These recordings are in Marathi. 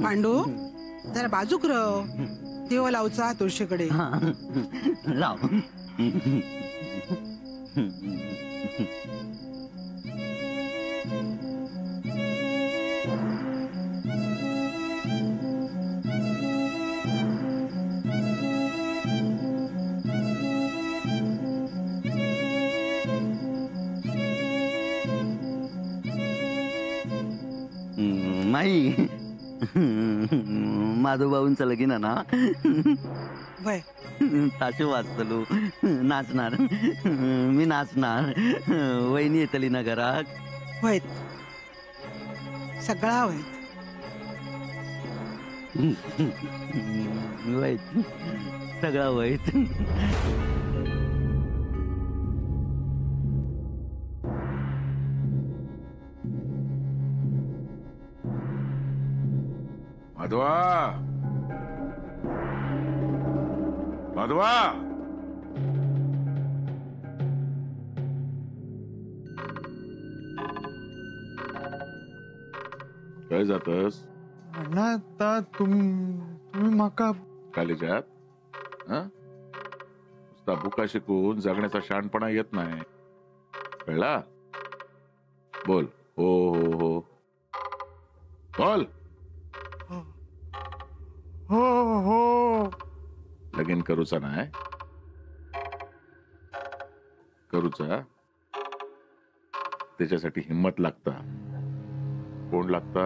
पांडू जरा बाजूक रव, देव लावचा तुळशीकडे. लाव. माई माधवभाऊंचं लगीन आहे ना. वय ताशे वाचतलो, नाचणार, मी नाचणार, वहिनी येतली ना घरात. वयत सगळा वयत. वैत सगळा वैत. माधवा, माधवा, काय जातस? आता तुम्ही माका कॉलेजात नुसता बुका शिकून जगण्याचा शहाणपणा येत नाही, कळला? बोल. हो हो हो बोल. हो हो. लगीन करूचा नाही, करूचा त्याच्यासाठी हिम्मत लागता. कोण लागता?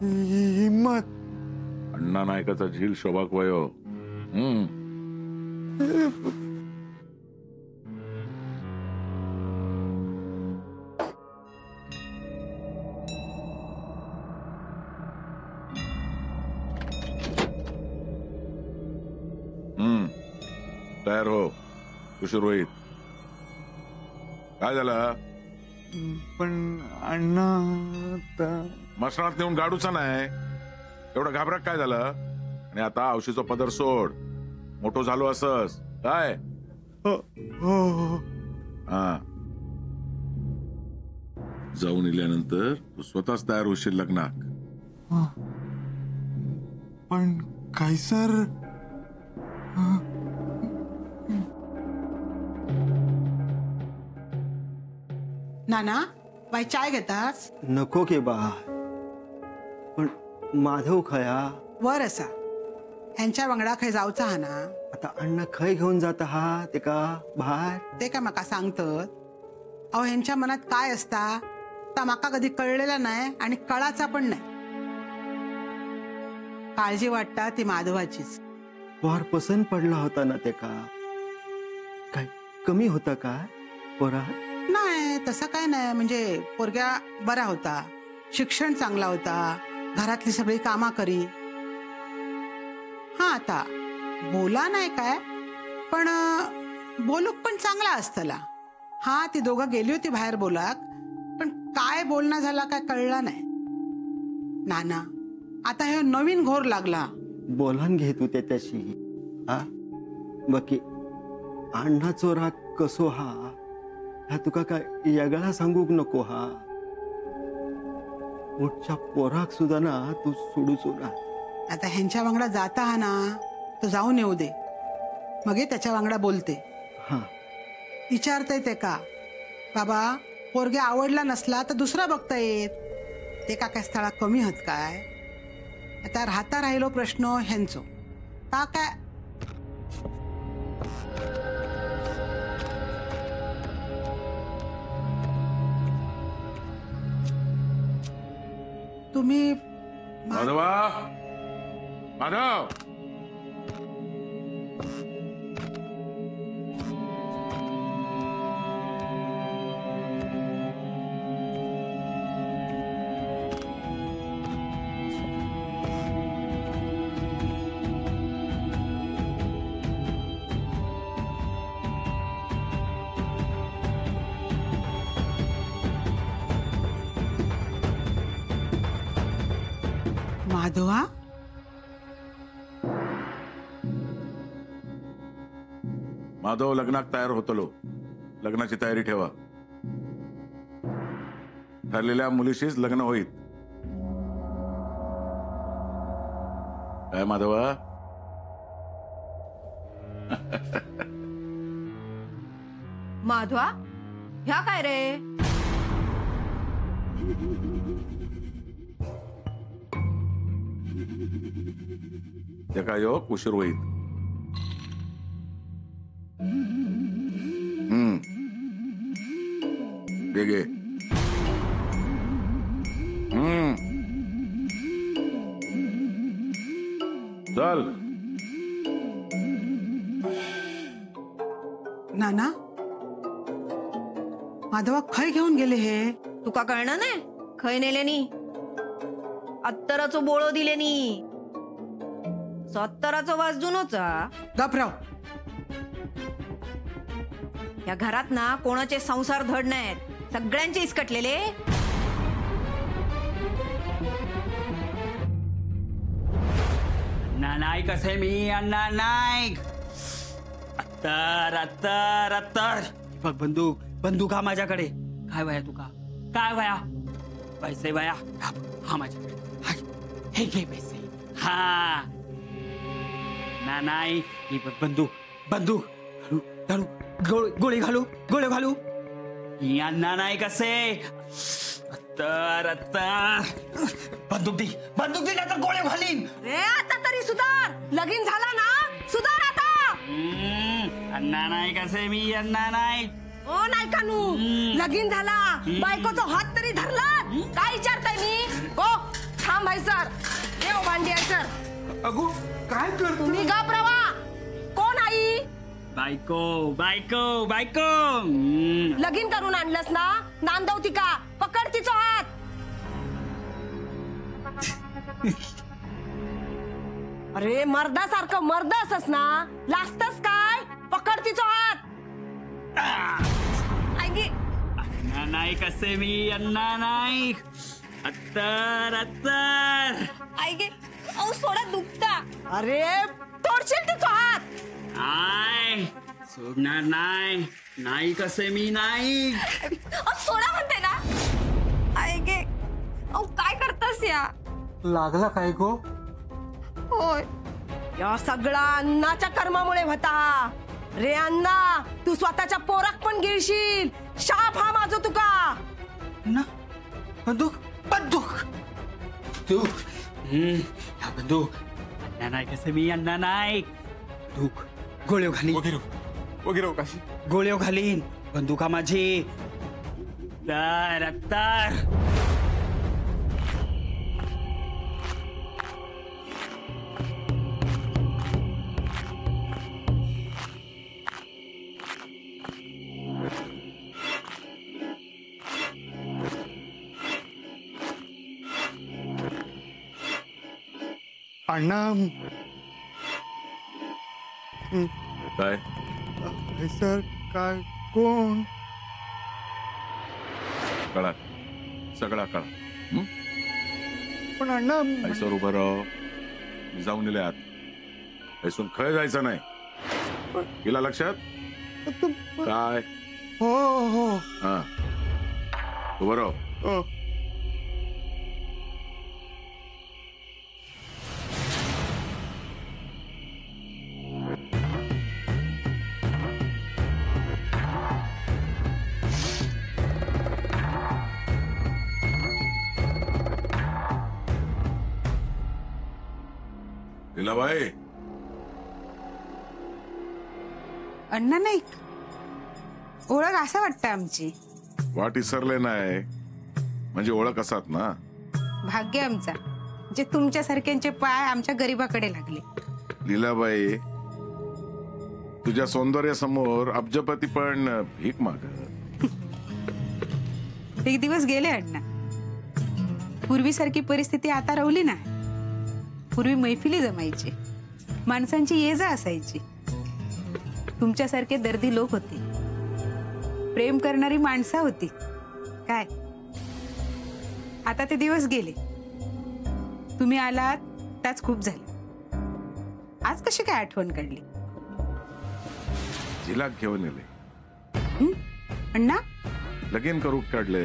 हिम्मत. अण्णा नायकाचा झील शोभाक वयो. तयार हो, उशीर होईल. काय झालं? पण अण्णा मसणात नेऊन गाडूचा नाही, एवढं घाबरत काय झालं? आणि आता औशीचा पदर सोड, मोठो झालो असस काय? हा, जाऊन इल्यानंतर तू स्वतःच तयार होशील लग्नाक. पण काय सर? नाना बाई चाय घेतास? नको के बा. पण माधव खया वर असा ह्यांच्या वांगडा खंय जावचा हा ना. आता अण्णा खय घेऊन जात आहात ते का बाहेर? ते का माका सांगत? अहो ह्यांच्या मनात काय असता ता माका कधी कळलेला नाही आणि कळाचा पण नाही. काळजी वाटता ती माधवाचीच. फार पसंत पडला होता ना ते का? काय कमी होता काय पोरात? नाही तसं काय नाही, म्हणजे पोरग्या बरा होता, शिक्षण चांगला होता, घरातली सगळी कामा करी. हा आता बोला नाही काय, पण बोलूक पण चांगला असतला. हा ती दोघं गेली होती बाहेर बोलाक, पण काय बोलणं झाला काय कळला नाही. नाना आता हे नवीन घोर लागला. बोलान घे तू त्याच्याशी. हा बाकी अण्णाचो राग कसो हा ह्या तुका काय येगळा सांगूक नको. हा मोठच्या पोराक सुद्धा ना तू सोडूच ना. आता ह्यांच्या वांगडा जाता हा ना, तो जाऊन येऊ दे, मग त्याच्या वांगडा बोलते. हा विचारते ते का बाबा पोरगे आवडला नसला तर दुसरा बघता येत. ते का काय स्थळा कमी होत काय? आता राहता राहिलो प्रश्न ह्यांचो का काय? तुम्ही माधवा, माधव, माधवा माधव लग्नात तयार होतलो. लग्नाची तयारी ठेवा. ठरलेल्या मुलीशीच लग्न होईल. काय माधवा? माधवा, ह्या काय रे? ते काय योग उशीर होईल. घे. चल. नाना, माधवा खय घेऊन गेले हे? तुका कळणार नाही खय नेल्यानी? अत्तराचो बोळो दिलेनी. सत्तराचो वास जुनोचा. गपराव. या घरात ना कोणाचे संसार धड नाहीत. सगळ्यांचे इसकटलेले. अण्णा नाईक असे मी. अण्णा नाईक. अत्तर. बघ बंदूक हा माझ्याकडे. काय वया तुका? काय वया? पैसे वया? हा माझ्याकडे. हे घे पैसे. हा ना नाही. ही बंदूक घालू. गोळी घालू. ही अण्णा नाईक असे. अत्तर. बंदूक दी नाही तर गोळ्या घालीन. रे आता तरी सुधार. लगीन झाला ना, सुधार आता. अण्णा नाईक असे मी. अण्णा नाईक. ओ नाही कानू. लगीन झाला, बायकोचा हात तरी धरला. काय विचारताय मी? गो थांब भाई सर. येऊ भांडी आहे सर. अगो काय कर? तुम्ही गप रवा. कोण आई? बायको. लगीन करून आणलंस ना, नांदवती का? पकड तिचा हात. अरे मर्दासारखं मर्द असस ना, लाजतस काय? पकड तिचा हात. आई गे. अण्णा नाईक असे मी. अण्णा नाईक. अत्तर. आई गे. औ सोडा दुखता. अरे तोडशील तिचा हात. नाय सोडणार नाही. नाईक असे मी. नाईक. सोडा म्हणते ना. आई गे. औ काय करतस या? लागला काय गो? होय, या सगळा अण्णाच्या कर्मामुळे होता. रे अण्णा, तू स्वतःच्या पोराक पण गिळशील. शाप हा माझो तुका. ना बंदूक. तू हा बंदूक. अण्णा नाईक असे मी. अण्णा नाईक. बंदूक गोळ्यो घालीन. वगैरे काशी गोळ्यो घालीन. बंदुका माझी. तर अण्णा काय? सर काय कोण? कळा. सगळा कळा. पण अण्णा पैशावर उभं राह. मी जाऊन नेले आत. पैसून खय जायचं नाही. गेला लक्षात? काय? हो. हा उभं राह. लीलाबाई. अण्णा नाईक, ओळख असं वाटतं आमची. वाट इसरले नाही म्हणजे ओळख असात ना. भाग्य आमचा जे तुमच्यासारख्यांचे पाय आमच्या गरीबाकडे लागले. लीलाबाई, तुझ्या सौंदर्यासमोर अब्जपती पण भीक माग. एक दिवस गेले अण्णा. पूर्वीसारखी परिस्थिती आता राहिली ना. पूर्वी मैफिली जमायची, माणसांची ये जा असायची. तुमच्यासारखे दर्दी लोक होते, प्रेम करणारी माणसं होती. काय आता ते दिवस गेले. तुम्ही आलात त्याच खूप झालं. आज कशी काय आठवण काढली? जिला घेऊन येले. अण्णा लगीन करू काढले,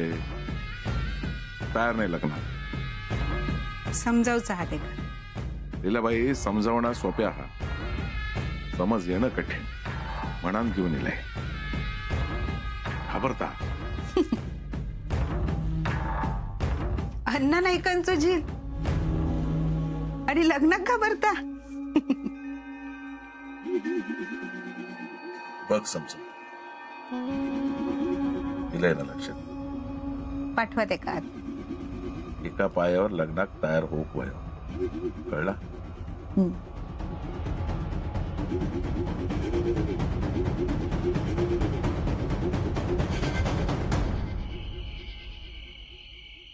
तयार नाही लग्न. समजावचं हा ते का? लीलाबाई समजावणं सोपे आहात, समज येणं कठीण. म्हणान घेऊन येले. घाबरता. अण्णा नाईकांचं झील आणि लग्नात घाबरता. बघ समज दिलंय ना लक्षात. पाठवा ते का? एका पायावर लग्नात तयार होऊ वय. कळला?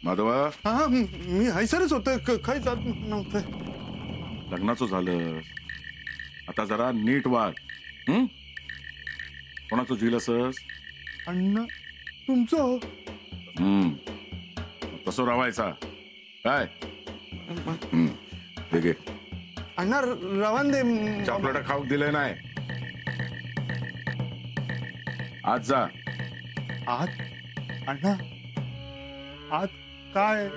माधवा, हा मी हैसरच होत, काही जात नव्हतं. लग्नाचं झालं, आता जरा नीट वाग. कोणाचं झील असस? अण्णा तुमचं. तसं रावायचा काय? ठीक आहे. अण्णा रवान दे. चॉकलेट खाऊ दिले नाही. आज जा. आज अण्णा आज काय?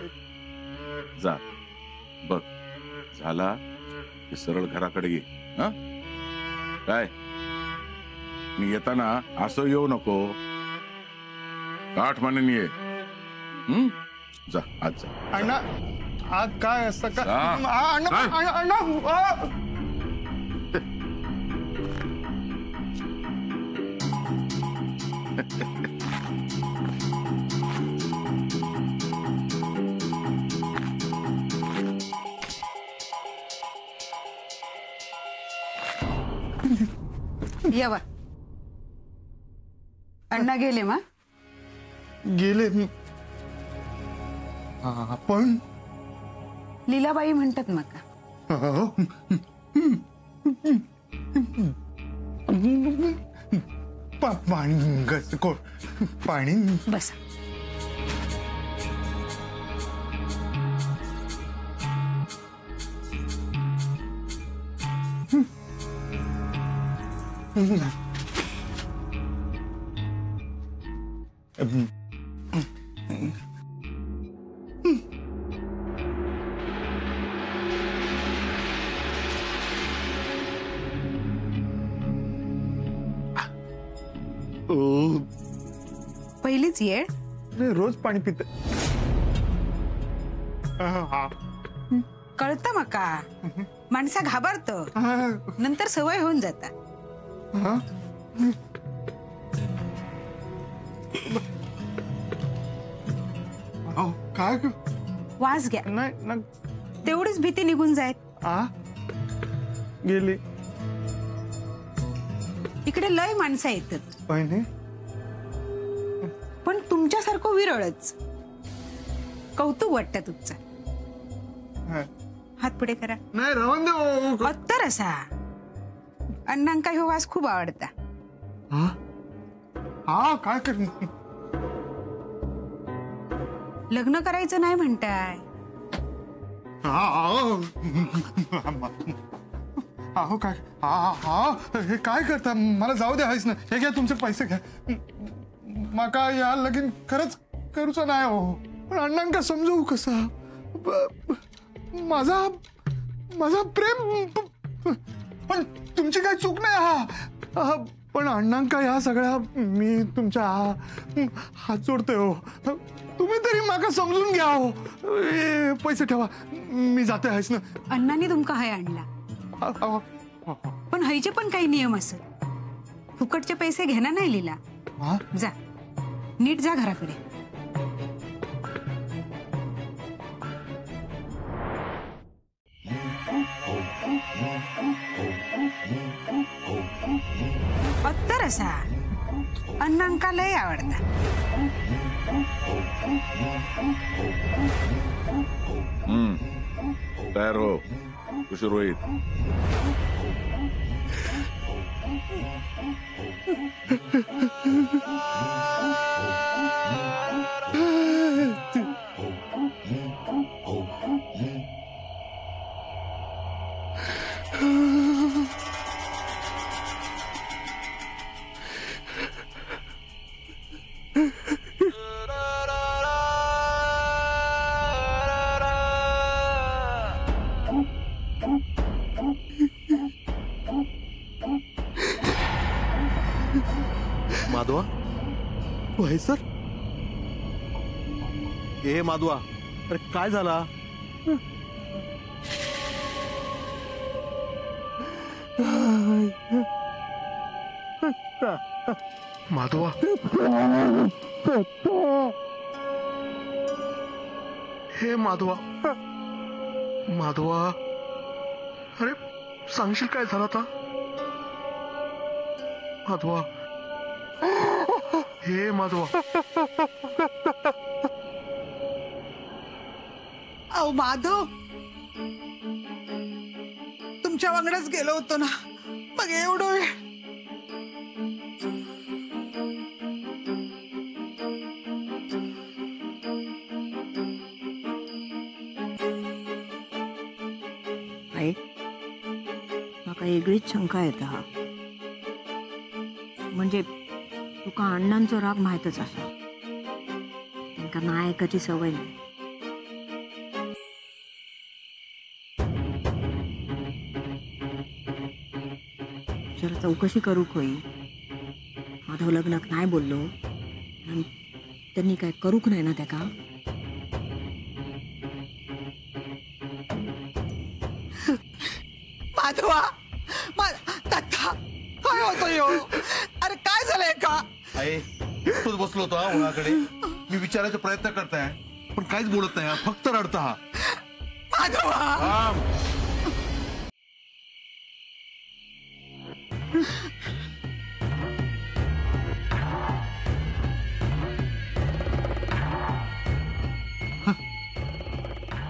जा बघ, झाला की सरळ घराकडे ये. काय मी येताना असं येऊ नको, काठ मानेन ये. जा आज जा. अण्णा आज काय असतं का? जा. अण्णा काय? अण्णा यावा. अण्णा गेले मा? गेले. आपण लीलाबाई म्हणतात मका. पाणी घसकोळ पाणी. बसा. पहिलीच येळ. रोज पाणी पित. कळतं मका, माणसा घाबरत, नंतर सवय होऊन जाता. काय? वास घ्या, नाही तेवढीच भीती निघून जाय. गेली. इकडे लय माणसं येतात, बहिणी पण तुमच्यासारखं विरळच. कौतुक वाटतं तुमचं. हात पुढे करा. नाही राहून दे. उत्तर असा अण्णांका ह्यो वास खूप आवडता. हा काय कर. लग्न करायचं नाही म्हणताय. अहो काय? हे काय करता? मला जाऊ दे. आहेस ना, हे घ्या तुमचे पैसे घ्या. माका या लगीन खरंच करूच नाही हो. पण अण्णांका समजवू कसा? माझा प्रेम. पण तुमची काही चूक नाही. पण अण्णांका या सगळ्या मी तुमच्या हात जोडतोय हो. तुम्ही तरी माका समजून घ्या हो. पैसे ठेवा, मी जाते. आहेस ना. अण्णांनी तुमका हय आणला, पण हयचे पण काही नियम असत. फुकटचे पैसे घेणार नाही लीला. जा, नीट जा घराकडे. उत्तर असा अण्णांका लय आवडता. तयार हो, उशीर होईल. माधवा तू आहे सर? ए माधवा, अरे काय झाला? माधवा, हे माधवा, माधवा, अरे सांगशील काय झालं आता? माधवा, हे माधवा. अहो माधव, तुमच्या वांगडच गेलो होतो ना, मग एवढं वेळ. आई म्हाका वेगळीच शंका येता. म्हणजे तुका अण्णांचो राग माहितच आसा, तांकां नायकाची सवय नाही. जरा चौकशी करू खंय. माधव लग्नाक नाही बोललो आणि त्यांनी काय करूक नाही ना त्याका. माधवा, दत्ता, काय होतं ह्यो? अरे काय झालंय का? आहे तोच बसलो होतो मुलाकडे. मी विचारायचा प्रयत्न करताय पण काहीच बोलत नाही, फक्त रडता. हा माधवा,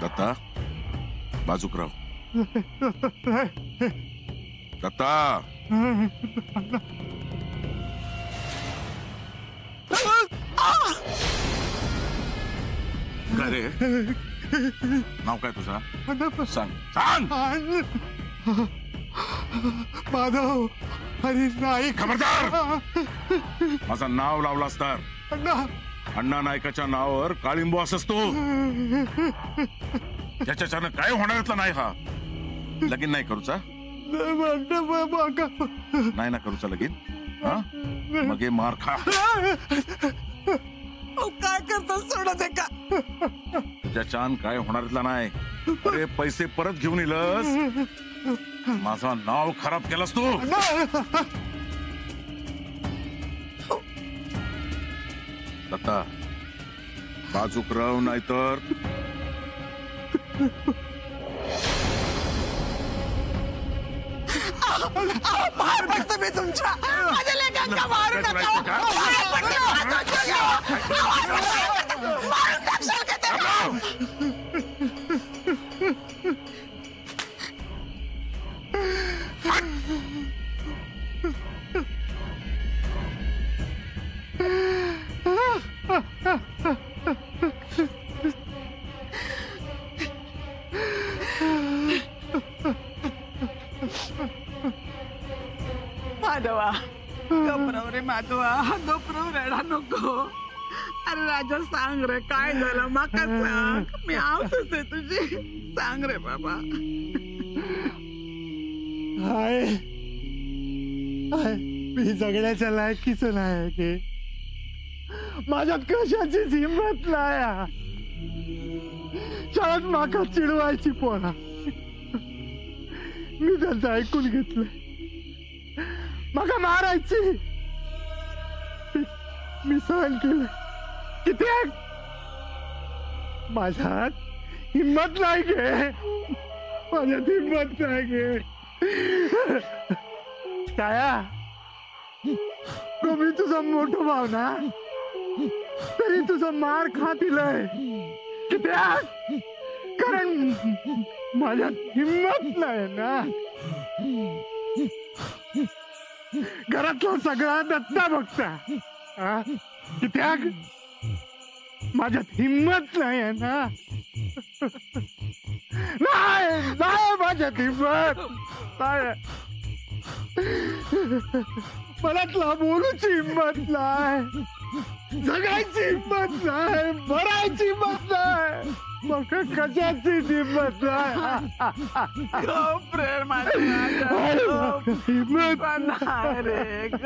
दत्ता, बाजूक राव. दत्ता, काय रे? नाव काय तुझा? सांग सांग. माधव, अरे नाही. खबरदार, माझं नाव लावलास तर अण्णा नायकाच्या नावावर काळिंबो असस तू. त्याच्यानं काय होणारातला नाही. हा लगीन नाही करूचा? नाही ना करूचा लगीन? हा मग हे मार खा. काय करतो? सोडा दे का. तुझ्याच्यान काय होणारातला नाही. अरे पैसे परत घेऊन येलस, माझं नाव खराब केलंस तू. दत्ता, बाजूक राव नाहीतर बाहेर पडतो मी तुमच्या. माझ्या लेकांना मारू नका. मारून टाकशाल का त्याला? माधवा, गपरव रे माधवा, गपरव, रडा नको. अरे राजा, सांग रे काय झालं, माका सांग. मी आवतच आहे तुझी. सांग रे बाबा. हाय, मी जगण्याच्या लायकीचं नाही की. माझ्यात कशाचीच हिंमत नाही. शाळेत माका चिडवायची पोरा, मी त्यांचं ऐकून घेतलं. माका मारायची, मी सहन केलं. किती माझ्यात हिंमत नाही गे. माझ्यात हिंमत नाही गे. काया, मी तुझा मोठा भाव ना, तरी तुझा मार खातीलय. किती कारण माझ्यात हिंमत नाही ना. घरातला सगळा दत्ता बघता. किती माझ्यात हिंमत नाही आहे ना. नाही नाही, माझ्यात हिंमत नाही. मनातला बोलूची हिंमत नाही. जगायची हिंमत नाही, मरायची हिंमत नाही, मग कशाची हिंमत नाही. प्रेम हिंमत रे ग